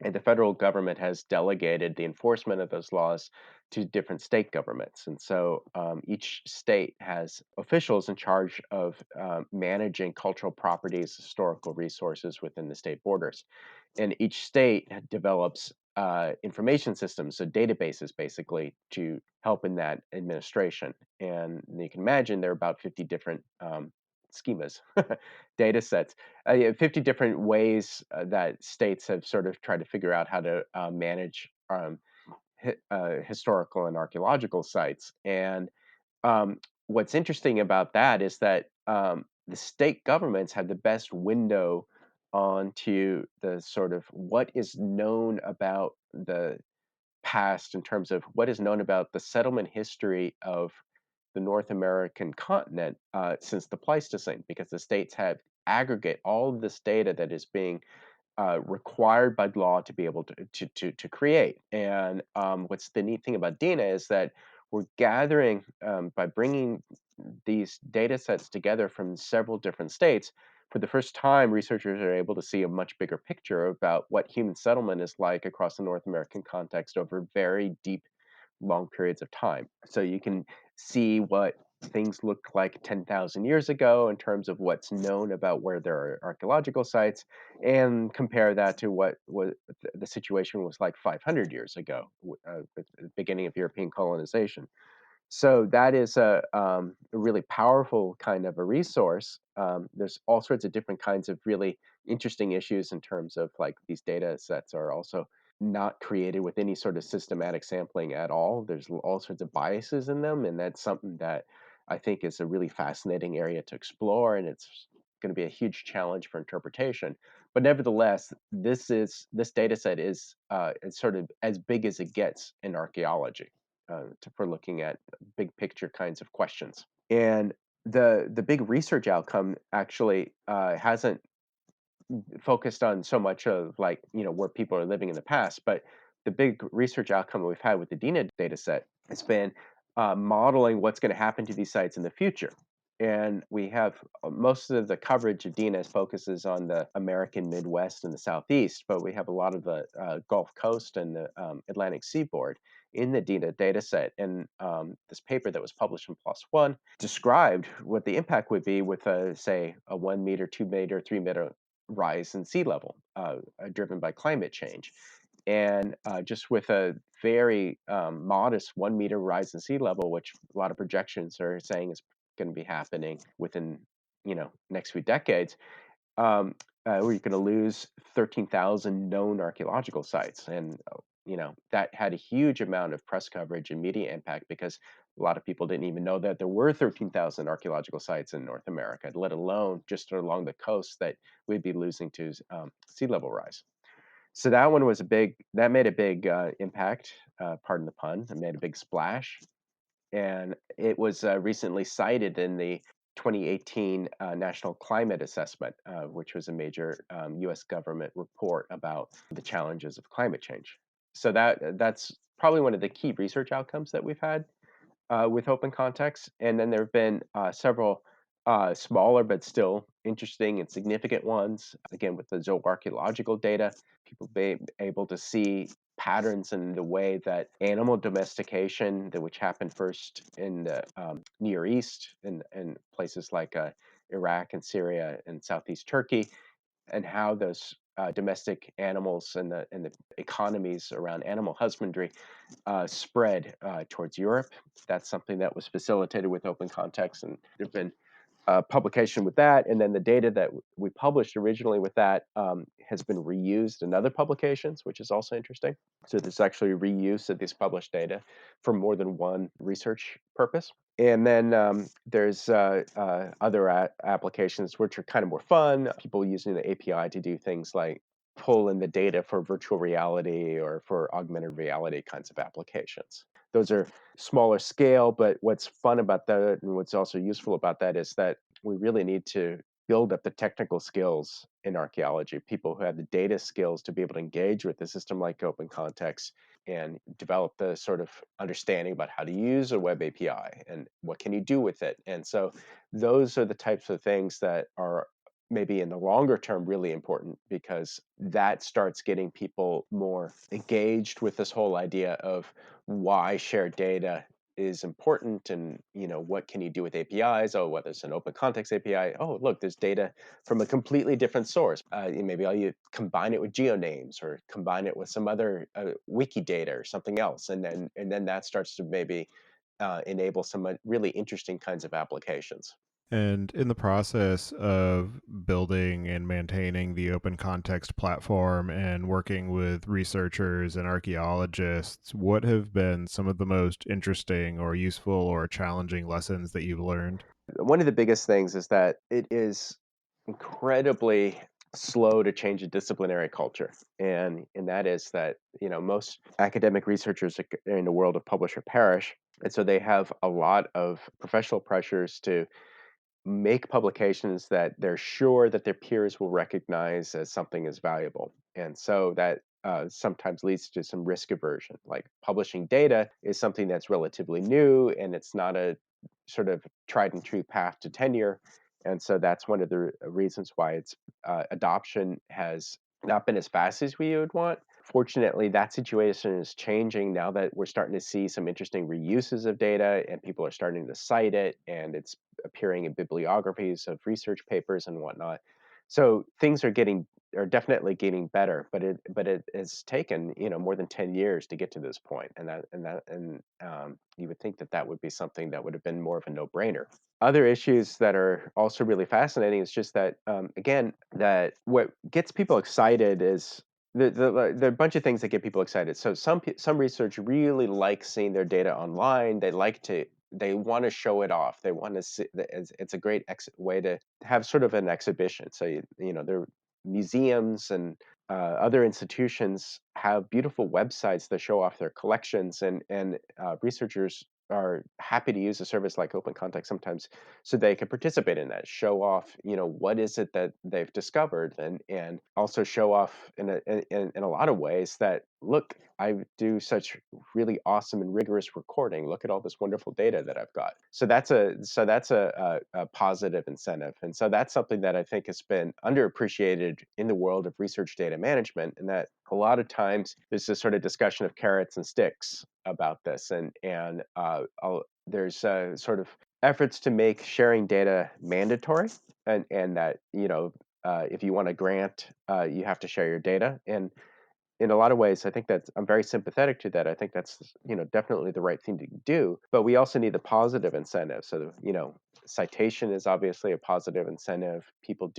and the federal government has delegated the enforcement of those laws to different state governments. And so each state has officials in charge of managing cultural properties, historical resources within the state borders. And each state develops information systems, so databases basically, to help in that administration. And you can imagine there are about 50 different schemas, data sets, yeah, 50 different ways that states have sort of tried to figure out how to manage historical and archaeological sites. And what's interesting about that is that the state governments have the best window onto the sort of what is known about the past in terms of what is known about the settlement history of the North American continent since the Pleistocene, because the states have aggregate all of this data that is being required by law to be able to create. And what's the neat thing about DINA is that we're gathering by bringing these data sets together from several different states. For the first time, researchers are able to see a much bigger picture about what human settlement is like across the North American context over very deep, long periods of time. So you can see what things looked like 10,000 years ago in terms of what's known about where there are archaeological sites, and compare that to what the situation was like 500 years ago, with the beginning of European colonization. So that is a really powerful kind of a resource. There's all sorts of different kinds of really interesting issues in terms of like these data sets are also not created with any sort of systematic sampling at all. There's all sorts of biases in them, and that's something that I think is a really fascinating area to explore, and it's going to be a huge challenge for interpretation. But nevertheless, this data set is sort of as big as it gets in archaeology for looking at big picture kinds of questions. And the big research outcome actually hasn't focused on so much of like where people are living in the past, but the big research outcome we've had with the DINA data set has been modeling what's going to happen to these sites in the future. And we have most of the coverage of DINA focuses on the American Midwest and the Southeast, but we have a lot of the Gulf Coast and the Atlantic seaboard in the DINA data set. And this paper that was published in PLOS One described what the impact would be with, say, a 1 meter, 2 meter, 3 meter rise in sea level driven by climate change. And just with a very modest 1 meter rise in sea level, which a lot of projections are saying is going to be happening within next few decades, where you're going to lose 13,000 known archaeological sites. And that had a huge amount of press coverage and media impact because a lot of people didn't even know that there were 13,000 archaeological sites in North America, let alone just along the coast that we'd be losing to sea level rise. So that one was that made a big impact, pardon the pun, it made a big splash. And it was recently cited in the 2018 National Climate Assessment, which was a major U.S. government report about the challenges of climate change. So that's probably one of the key research outcomes that we've had with open context. And then there have been several smaller but still interesting and significant ones. Again, with the zooarchaeological data, people be able to see patterns in the way that animal domestication, which happened first in the Near East and places like Iraq and Syria and Southeast Turkey, and how those domestic animals and the economies around animal husbandry spread towards Europe. That's something that was facilitated with open context, and there've been publication with that, and then the data that we published originally with that has been reused in other publications, which is also interesting. So there's actually reuse of these published data for more than one research purpose. And then there's other applications which are kind of more fun. People using the API to do things like pull in the data for virtual reality or for augmented reality kinds of applications. Those are smaller scale, but what's fun about that and what's also useful about that is that we really need to build up the technical skills in archaeology, people who have the data skills to be able to engage with a system like open context and develop the sort of understanding about how to use a web API and what can you do with it. And so those are the types of things that are maybe in the longer term really important, because that starts getting people more engaged with this whole idea of why shared data is important, and what can you do with APIs. Oh, whether it's an open context API, oh look, there's data from a completely different source. Maybe you combine it with geonames or combine it with some other wiki data or something else, and then that starts to maybe enable some really interesting kinds of applications. And in the process of building and maintaining the open context platform and working with researchers and archaeologists, what have been some of the most interesting or useful or challenging lessons that you've learned? One of the biggest things is that it is incredibly slow to change a disciplinary culture. And that is that, most academic researchers are in the world of publish or perish. And so they have a lot of professional pressures to make publications that they're sure that their peers will recognize as something as valuable. And so that sometimes leads to some risk aversion. Like publishing data is something that's relatively new and it's not a sort of tried and true path to tenure. And so that's one of the reasons why its adoption has not been as fast as we would want. Fortunately, that situation is changing now that we're starting to see some interesting reuses of data and people are starting to cite it and it's appearing in bibliographies of research papers and whatnot. So things are definitely getting better, but it has taken more than 10 years to get to this point, and you would think that that would be something that would have been more of a no brainer. Other issues that are also really fascinating is just that again that what gets people excited is there are a bunch of things that get people excited. So some research really like seeing their data online. They want to show it off. They want to see. It's a great way to have sort of an exhibition. So there museums and other institutions have beautiful websites that show off their collections, and researchers are happy to use a service like Open Context sometimes so they can participate in that, show off, what is it that they've discovered, and also show off in a lot of ways that, look, I do such really awesome and rigorous recording. Look at all this wonderful data that I've got. So that's a positive incentive, and so that's something that I think has been underappreciated in the world of research data management. And that a lot of times there's this sort of discussion of carrots and sticks about this, and there's sort of efforts to make sharing data mandatory, and that if you want a grant, you have to share your data. And in a lot of ways, I think that's I'm very sympathetic to that. I think that's definitely the right thing to do. But we also need the positive incentive. So citation is obviously a positive incentive. People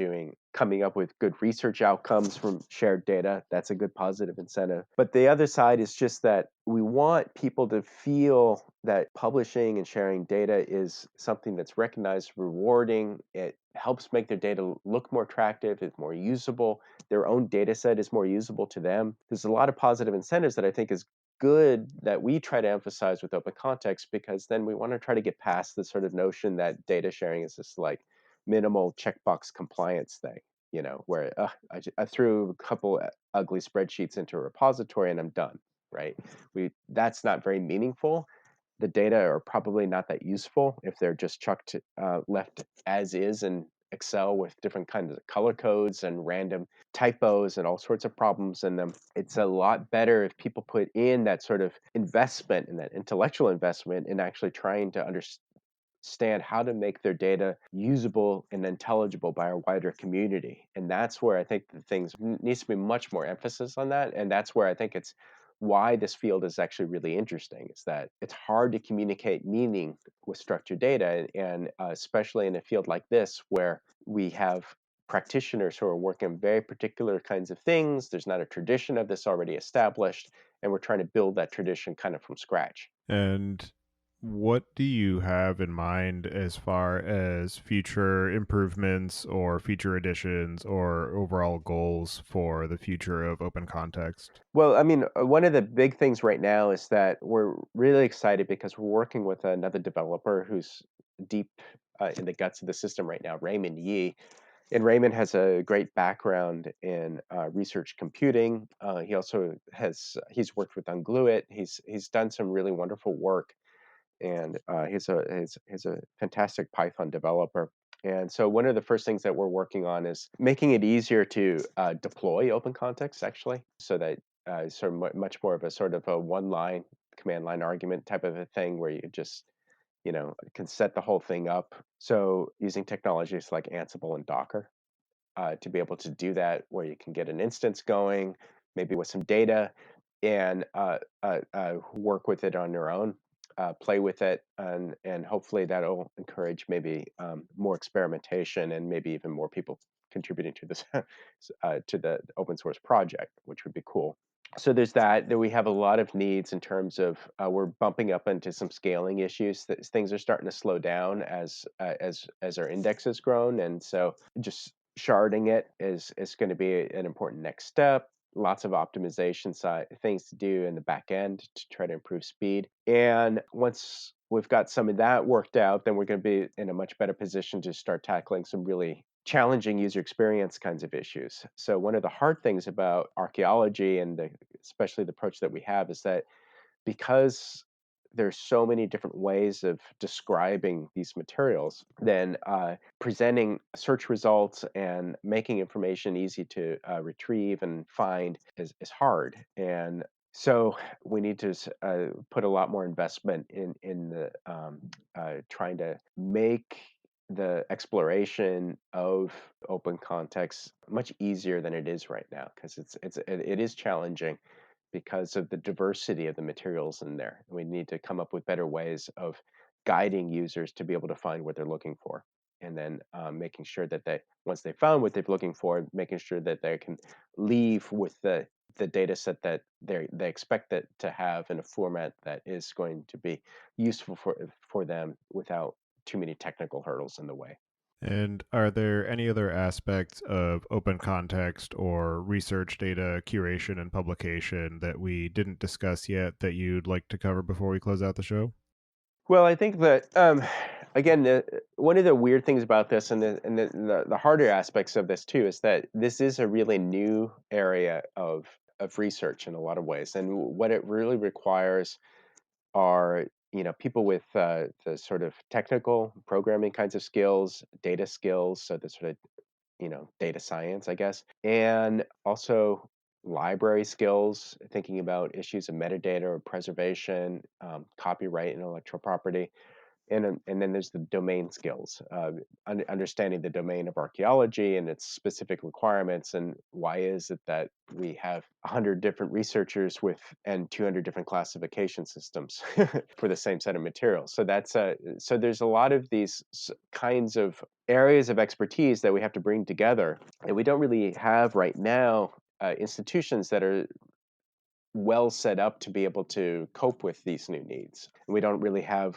coming up with good research outcomes from shared data, that's a good positive incentive. But the other side is just that we want people to feel that publishing and sharing data is something that's recognized, rewarding. It helps make their data look more attractive, it's more usable, their own data set is more usable to them. There's a lot of positive incentives that I think is good that we try to emphasize with open context, because then we want to try to get past the sort of notion that data sharing is this like minimal checkbox compliance thing, where I threw a couple ugly spreadsheets into a repository and I'm done, right? That's not very meaningful. The data are probably not that useful if they're just left as is in Excel with different kinds of color codes and random typos and all sorts of problems in them. It's a lot better if people put in that sort of investment and that intellectual investment in actually trying to understand how to make their data usable and intelligible by a wider community. And that's where I think the things needs to be much more emphasis on that. And that's where I think it's why this field is actually really interesting, is that it's hard to communicate meaning with structured data, and especially in a field like this where we have practitioners who are working on very particular kinds of things. There's not a tradition of this already established, and we're trying to build that tradition kind of from scratch. And what do you have in mind as far as future improvements or feature additions or overall goals for the future of open context? Well, I mean, one of the big things right now is that we're really excited because we're working with another developer who's deep in the guts of the system right now, Raymond Yee. And Raymond has a great background in research computing. He's worked with Ungluit. He's done some really wonderful work, and he's a fantastic Python developer. And so one of the first things that we're working on is making it easier to deploy open context, actually, so that sort of much more of a sort of a one-line command line argument type of a thing where you just can set the whole thing up. So using technologies like Ansible and Docker to be able to do that, where you can get an instance going, maybe with some data, and work with it on your own, play with it, and hopefully that'll encourage maybe more experimentation and maybe even more people contributing to this to the open source project, which would be cool. So there's that. Then we have a lot of needs in terms of we're bumping up into some scaling issues. Things are starting to slow down as our index has grown, and so just sharding it is going to be an important next step. Lots of optimization side things to do in the back end to try to improve speed. And once we've got some of that worked out, then we're going to be in a much better position to start tackling some really challenging user experience kinds of issues. So one of the hard things about archaeology and especially the approach that we have is that because there's so many different ways of describing these materials, then presenting search results and making information easy to retrieve and find is hard. And so we need to put a lot more investment in the trying to make the exploration of open context much easier than it is right now, because it is challenging because of the diversity of the materials in there. We need to come up with better ways of guiding users to be able to find what they're looking for. And then making sure that once they found what they're looking for, making sure that they can leave with the data set that they expect it to have in a format that is going to be useful for them without too many technical hurdles in the way. And are there any other aspects of open context or research data curation and publication that we didn't discuss yet that you'd like to cover before we close out the show? Well, I think that again, one of the weird things about this, and the harder aspects of this too, is that this is a really new area of research in a lot of ways, and what it really requires are people with the sort of technical programming kinds of skills, data skills, so the sort of data science, I guess, and also library skills, thinking about issues of metadata or preservation, copyright, and intellectual property, and then there's the domain skills, understanding the domain of archaeology and its specific requirements, and why is it that we have 100 different researchers and 200 different classification systems for the same set of materials. So so there's a lot of these kinds of areas of expertise that we have to bring together, and we don't really have right now institutions that are well set up to be able to cope with these new needs. We don't really have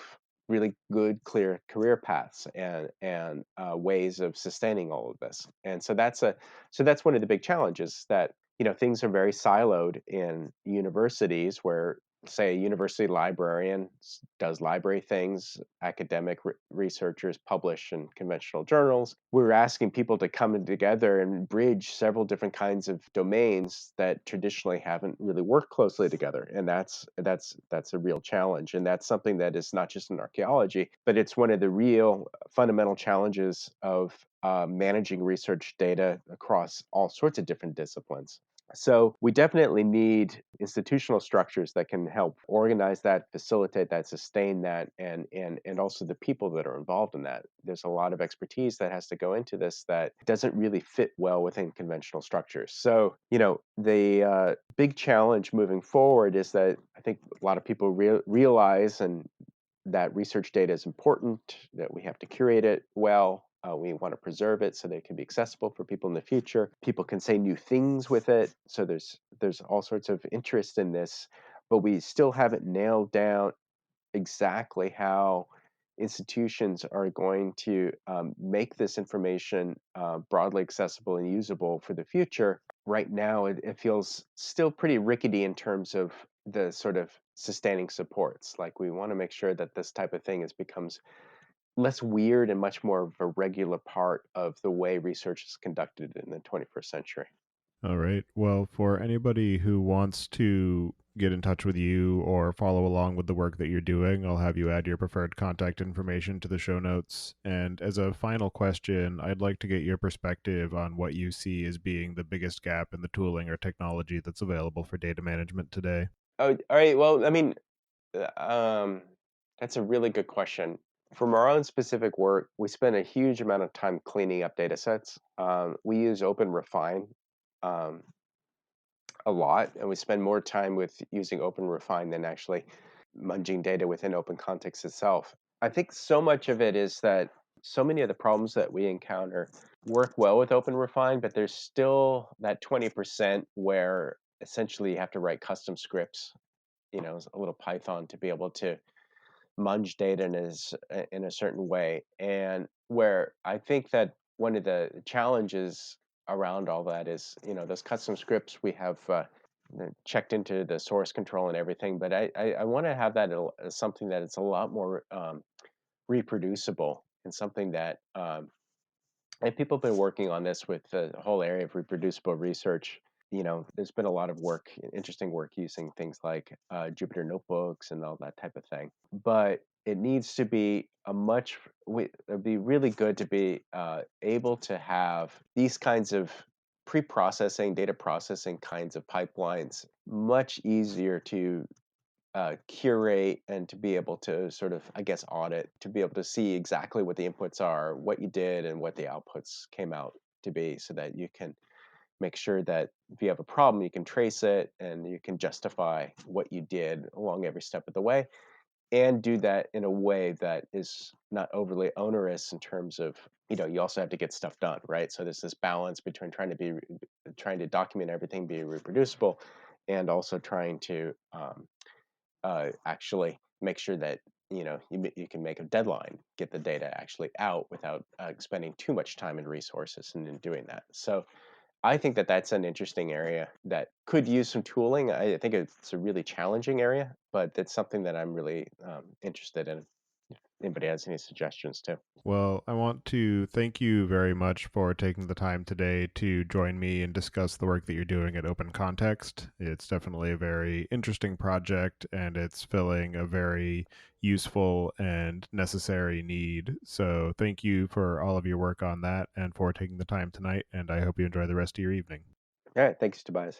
really good, clear career paths and ways of sustaining all of this. And so that's one of the big challenges, that things are very siloed in universities, where say a university librarian does library things, academic researchers publish in conventional journals. We're asking people to come in together and bridge several different kinds of domains that traditionally haven't really worked closely together, and that's a real challenge. And that's something that is not just in archaeology, but it's one of the real fundamental challenges of managing research data across all sorts of different disciplines. So we definitely need institutional structures that can help organize that, facilitate that, sustain that, and also the people that are involved in that. There's a lot of expertise that has to go into this that doesn't really fit well within conventional structures. So the big challenge moving forward is that I think a lot of people realize and that research data is important, that we have to curate it well. We want to preserve it so that it can be accessible for people in the future. People can say new things with it. So there's all sorts of interest in this, but we still haven't nailed down exactly how institutions are going to make this information broadly accessible and usable for the future. Right now, it feels still pretty rickety in terms of the sort of sustaining supports. Like, we want to make sure that this type of thing becomes less weird and much more of a regular part of the way research is conducted in the 21st century. All right. Well, for anybody who wants to get in touch with you or follow along with the work that you're doing, I'll have you add your preferred contact information to the show notes. And as a final question, I'd like to get your perspective on what you see as being the biggest gap in the tooling or technology that's available for data management today. Oh, all right. Well, I mean, that's a really good question. From our own specific work, we spend a huge amount of time cleaning up data sets. We use Open Refine um, a lot, and we spend more time with using Open Refine than actually munging data within Open Context itself. I think so much of it is that so many of the problems that we encounter work well with Open Refine, but there's still that 20% where essentially you have to write custom scripts, a little Python, to be able to munge data in a certain way. And where I think that one of the challenges around all that is, those custom scripts we have checked into the source control and everything, but I want to have that as something that it's a lot more reproducible, and something that and people have been working on this with the whole area of reproducible research. There's been a lot of work, interesting work, using things like Jupyter notebooks and all that type of thing. But it needs to be it'd be really good to be able to have these kinds of pre-processing, data processing kinds of pipelines much easier to curate, and to be able to sort of, I guess, audit, to be able to see exactly what the inputs are, what you did, and what the outputs came out to be, so that you can make sure that if you have a problem, you can trace it and you can justify what you did along every step of the way, and do that in a way that is not overly onerous in terms of, you also have to get stuff done, right? So there's this balance between trying to document everything, be reproducible, and also trying to actually make sure that you can make a deadline, get the data actually out without expending too much time and resources in doing that. So I think that that's an interesting area that could use some tooling. I think it's a really challenging area, but it's something that I'm really interested in. If anybody has any suggestions too. Well, I want to thank you very much for taking the time today to join me and discuss the work that you're doing at Open Context. It's definitely a very interesting project, and it's filling a very useful and necessary need. So, thank you for all of your work on that and for taking the time tonight. And I hope you enjoy the rest of your evening. All right, thanks, Tobias.